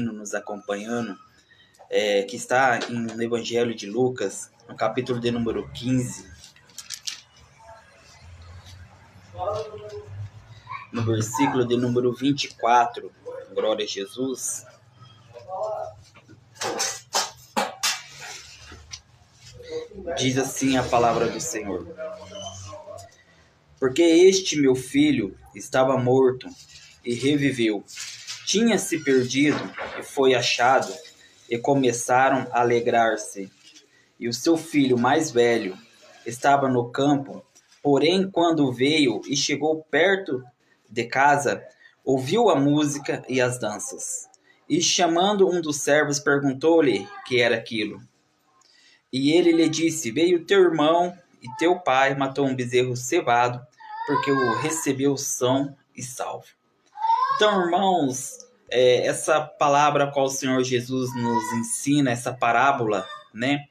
nos acompanhando, que está no Evangelho de Lucas, no capítulo de número 15, no versículo de número 24, glória a Jesus. Diz assim a palavra do Senhor: porque este meu filho estava morto e reviveu, tinha se perdido e foi achado, e começaram a alegrar-se. E o seu filho mais velho estava no campo, porém quando veio e chegou perto de casa, ouviu a música e as danças. E chamando um dos servos, perguntou-lhe que era aquilo. E ele lhe disse: veio teu irmão e teu pai matou um bezerro cevado, porque o recebeu são e salvo. Então, irmãos, essa palavra a qual o Senhor Jesus nos ensina, essa parábola, né?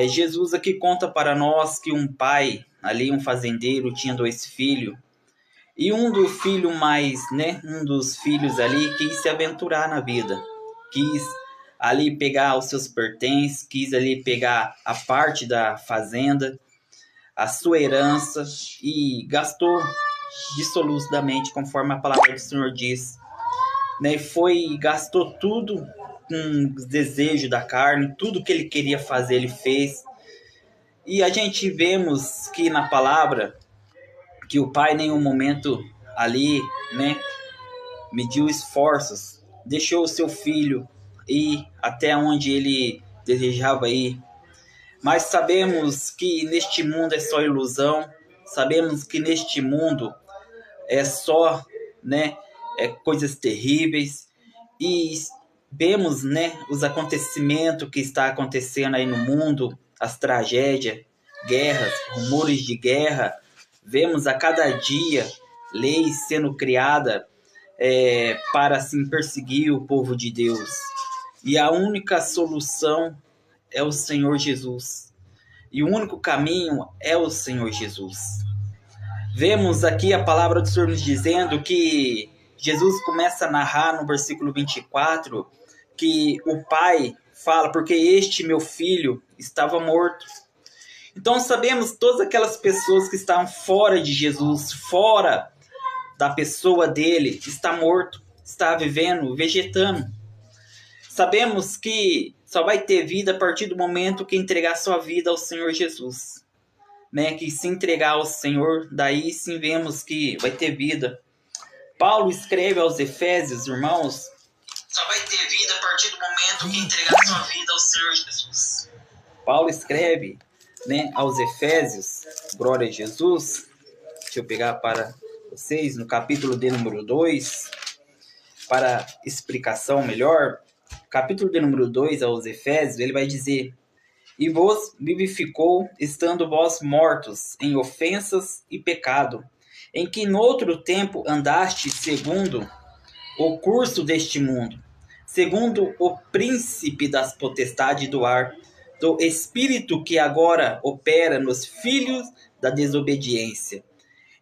Jesus aqui conta para nós que um pai, ali um fazendeiro, tinha 2 filhos. E um dos filhos um dos filhos ali quis se aventurar na vida. Quis ali pegar os seus pertences, quis ali pegar a parte da fazenda, a sua herança, e gastou dissolucidamente, conforme a palavra do Senhor diz. Né? Gastou tudo com os desejos da carne, tudo que ele queria fazer ele fez. E a gente vemos que na palavra que o pai em nenhum momento ali, né, mediu esforços, deixou o seu filho ir até onde ele desejava ir. Mas sabemos que neste mundo é só ilusão, sabemos que neste mundo é só, né, coisas terríveis, e vemos, né, os acontecimentos que está acontecendo aí no mundo, as tragédias, guerras, rumores de guerra. Vemos a cada dia leis sendo criadas para assim, perseguir o povo de Deus. E a única solução é o Senhor Jesus. E o único caminho é o Senhor Jesus. Vemos aqui a palavra do Senhor nos dizendo que Jesus começa a narrar no versículo 24 que o pai fala: porque este meu filho estava morto. Então sabemos todas aquelas pessoas que estavam fora de Jesus, fora da pessoa dele, está morto, está vivendo, vegetando. Sabemos que só vai ter vida a partir do momento que entregar sua vida ao Senhor Jesus. Né? Que se entregar ao Senhor, daí sim vemos que vai ter vida. Paulo escreve aos Efésios, irmãos, só vai ter vida a partir do momento que entregar sua vida ao Senhor Jesus. Paulo escreve, né, aos Efésios, glória a Jesus. Deixa eu pegar para vocês no capítulo de número 2, para explicação melhor. Capítulo de número 2 aos Efésios, ele vai dizer: e vos vivificou, estando vós mortos em ofensas e pecado, em que noutro tempo andaste segundo o curso deste mundo, segundo o príncipe das potestades do ar, do espírito que agora opera nos filhos da desobediência,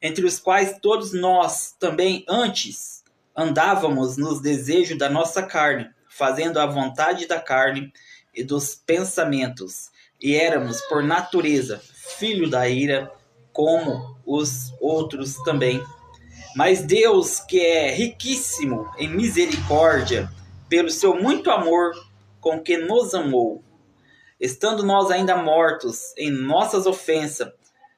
entre os quais todos nós também antes andávamos nos desejos da nossa carne, fazendo a vontade da carne e dos pensamentos, e éramos por natureza filho da ira, como os outros também. Mas Deus, que é riquíssimo em misericórdia, pelo seu muito amor com que nos amou, estando nós ainda mortos em nossas ofensas,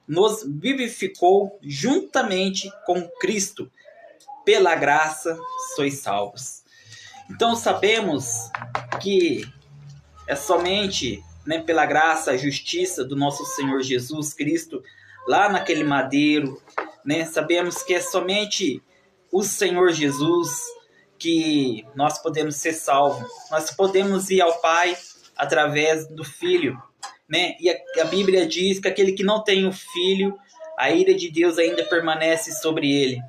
nos vivificou juntamente com Cristo. Pela graça sois salvos. Então sabemos que é somente, né, pela graça, a justiça do nosso Senhor Jesus Cristo, lá naquele madeiro, né, sabemos que é somente o Senhor Jesus que nós podemos ser salvos. Nós podemos ir ao Pai através do Filho, né? E a Bíblia diz que aquele que não tem o Filho, a ira de Deus ainda permanece sobre ele.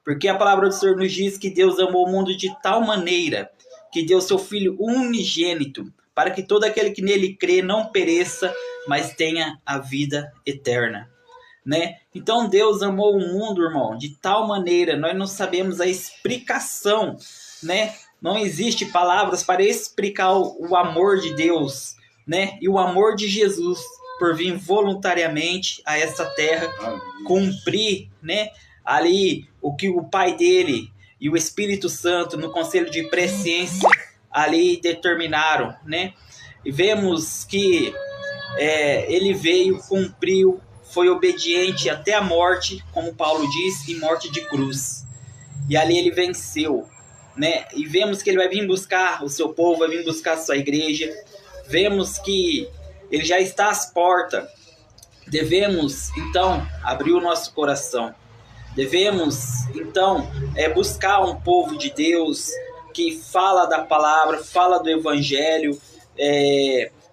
Porque a palavra do Senhor nos diz que Deus amou o mundo de tal maneira que deu seu Filho unigênito, para que todo aquele que nele crê não pereça, mas tenha a vida eterna. Né? Então Deus amou o mundo, irmão, de tal maneira, nós não sabemos a explicação, né? não existe palavras para explicar o amor de Deus, né? E o amor de Jesus por vir voluntariamente a essa terra, cumprir, né? Ali o que o Pai dele e o Espírito Santo no conselho de presciência ali determinaram, né? E vemos que ele veio, cumpriu, foi obediente até a morte, como Paulo diz, e morte de cruz. E ali ele venceu, né? E vemos que ele vai vir buscar o seu povo, vai vir buscar a sua igreja. Vemos que ele já está às portas. Devemos, então, abrir o nosso coração. Devemos, então, buscar um povo de Deus que fala da palavra, fala do evangelho,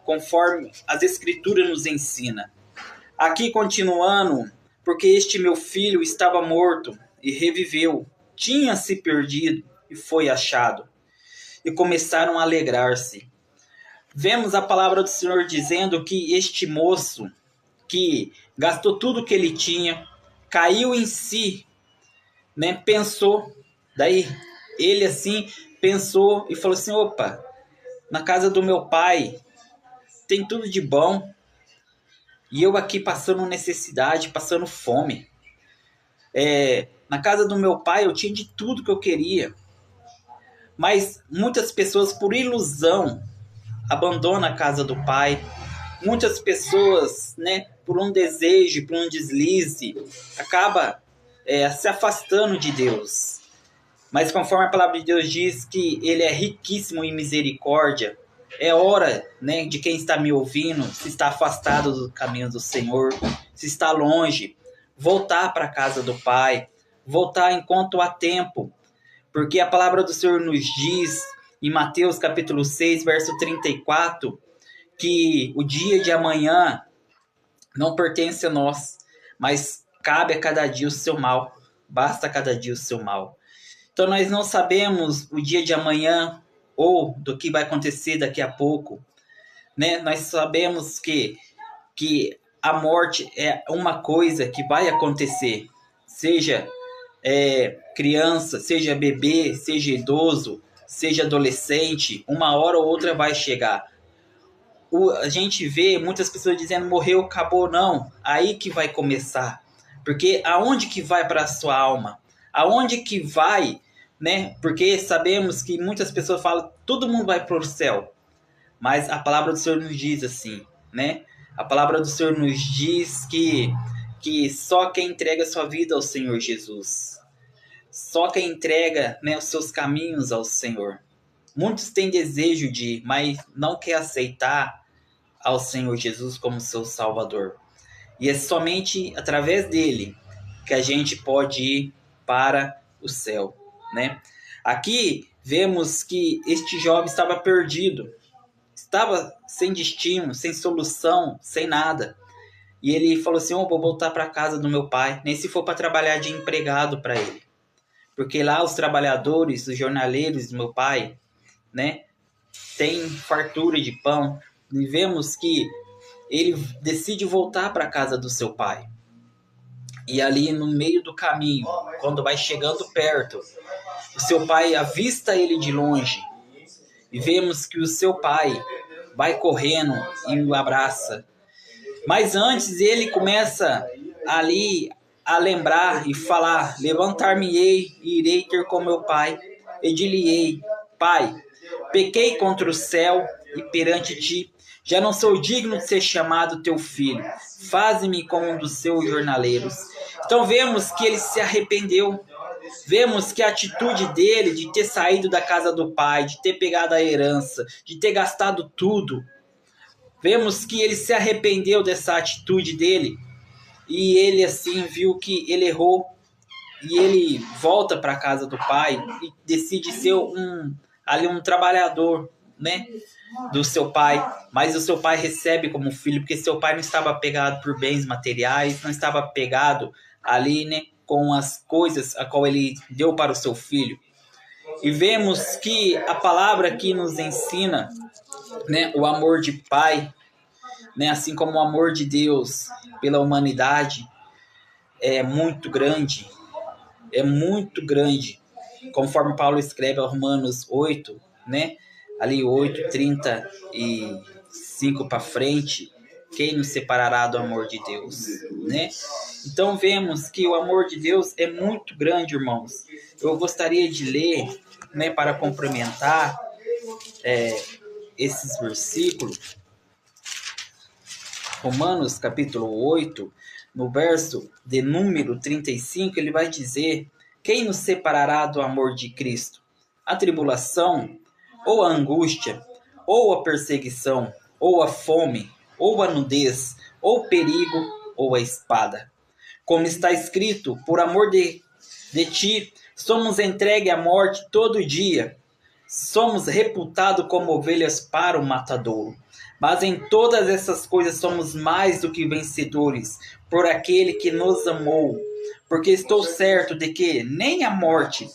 conforme as escrituras nos ensinam. Aqui continuando, porque este meu filho estava morto e reviveu, tinha se perdido e foi achado. E começaram a alegrar-se. Vemos a palavra do Senhor dizendo que este moço, que gastou tudo que ele tinha, caiu em si, né? Pensou, daí ele assim pensou e falou assim, opa, na casa do meu pai tem tudo de bom, e eu aqui passando necessidade, passando fome. Na casa do meu pai eu tinha de tudo que eu queria, mas muitas pessoas por ilusão abandonam a casa do pai. Muitas pessoas, né, por um desejo, por um deslize, acaba se afastando de Deus. Mas conforme a palavra de Deus diz que ele é riquíssimo em misericórdia, é hora, né, de quem está me ouvindo, se está afastado do caminho do Senhor, se está longe, voltar para a casa do Pai, voltar enquanto há tempo, porque a palavra do Senhor nos diz em Mateus capítulo 6, verso 34, que o dia de amanhã não pertence a nós, mas cabe a cada dia o seu mal, basta a cada dia o seu mal. Então nós não sabemos o dia de amanhã ou do que vai acontecer daqui a pouco, né? Nós sabemos que a morte é uma coisa que vai acontecer, seja criança, seja bebê, seja idoso, seja adolescente, uma hora ou outra vai chegar. A gente vê muitas pessoas dizendo morreu, acabou, não. Aí que vai começar. Porque aonde que vai para a sua alma? Aonde que vai, né? Porque sabemos que muitas pessoas falam, todo mundo vai para o céu. Mas a palavra do Senhor nos diz assim, né? A palavra do Senhor nos diz que só quem entrega sua vida ao Senhor Jesus. Só quem entrega, né, os seus caminhos ao Senhor. Muitos têm desejo de ir, mas não quer aceitar ao Senhor Jesus como seu Salvador. E é somente através dele que a gente pode ir para o céu, né? Aqui vemos que este jovem estava perdido, estava sem destino, sem solução, sem nada. E ele falou assim, vou voltar para a casa do meu pai, nem se for para trabalhar de empregado para ele. Porque lá os trabalhadores, os jornaleiros do meu pai, né, tem fartura de pão. E vemos que ele decide voltar para a casa do seu pai. E ali no meio do caminho, quando vai chegando perto, o seu pai avista ele de longe. E vemos que o seu pai vai correndo e o abraça. Mas antes ele começa ali a lembrar e falar, levantar-me-ei e irei ter com meu pai. E dir-lhe-ei, pai, pequei contra o céu e perante ti, já não sou digno de ser chamado teu filho. Faze-me como um dos seus jornaleiros. Então vemos que ele se arrependeu. Vemos que a atitude dele de ter saído da casa do pai, de ter pegado a herança, de ter gastado tudo. Vemos que ele se arrependeu dessa atitude dele. E ele assim viu que ele errou. E ele volta para a casa do pai e decide ser um trabalhador, né, do seu pai. Mas o seu pai recebe como filho, porque seu pai não estava apegado por bens materiais, não estava apegado ali, né, com as coisas a qual ele deu para o seu filho. E vemos que a palavra aqui nos ensina, né, o amor de pai, né, assim como o amor de Deus pela humanidade é muito grande. É muito grande. conforme Paulo escreve aos Romanos 8, né? Ali 8:35 para frente, quem nos separará do amor de Deus, né? Então vemos que o amor de Deus é muito grande, irmãos. Eu gostaria de ler, né, para complementar esses versículos. Romanos capítulo 8, no verso de número 35, ele vai dizer: quem nos separará do amor de Cristo? A tribulação, ou a angústia, ou a perseguição, ou a fome, ou a nudez, ou o perigo, ou a espada. Como está escrito, por amor de ti, somos entregues à morte todo dia. Somos reputados como ovelhas para o matadouro. Mas em todas essas coisas somos mais do que vencedores por aquele que nos amou. Porque estou certo de que nem a morte,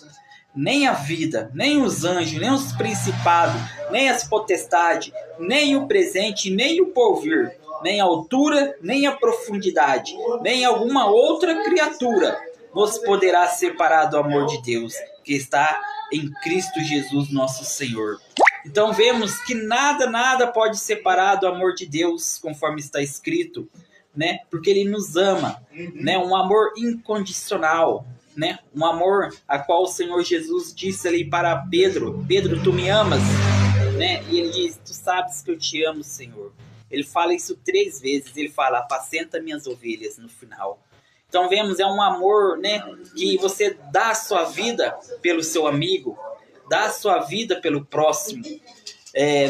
nem a vida, nem os anjos, nem os principados, nem as potestades, nem o presente, nem o porvir, nem a altura, nem a profundidade, nem alguma outra criatura nos poderá separar do amor de Deus, que está em Cristo Jesus nosso Senhor. Então vemos que nada pode separar do amor de Deus, conforme está escrito, né? Porque Ele nos ama, né? Um amor incondicional, né? Um amor a qual o Senhor Jesus disse ali para Pedro: Pedro, tu me amas, né? E ele diz: tu sabes que eu te amo, Senhor. Ele fala isso 3 vezes. Ele fala: apacenta minhas ovelhas, no final. Então vemos, é um amor, né, que você dá a sua vida pelo seu amigo, dá a sua vida pelo próximo.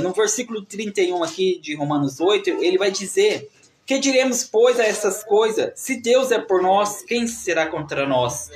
No versículo 31 aqui de Romanos 8, ele vai dizer: que diremos, pois, a essas coisas? Se Deus é por nós, quem será contra nós?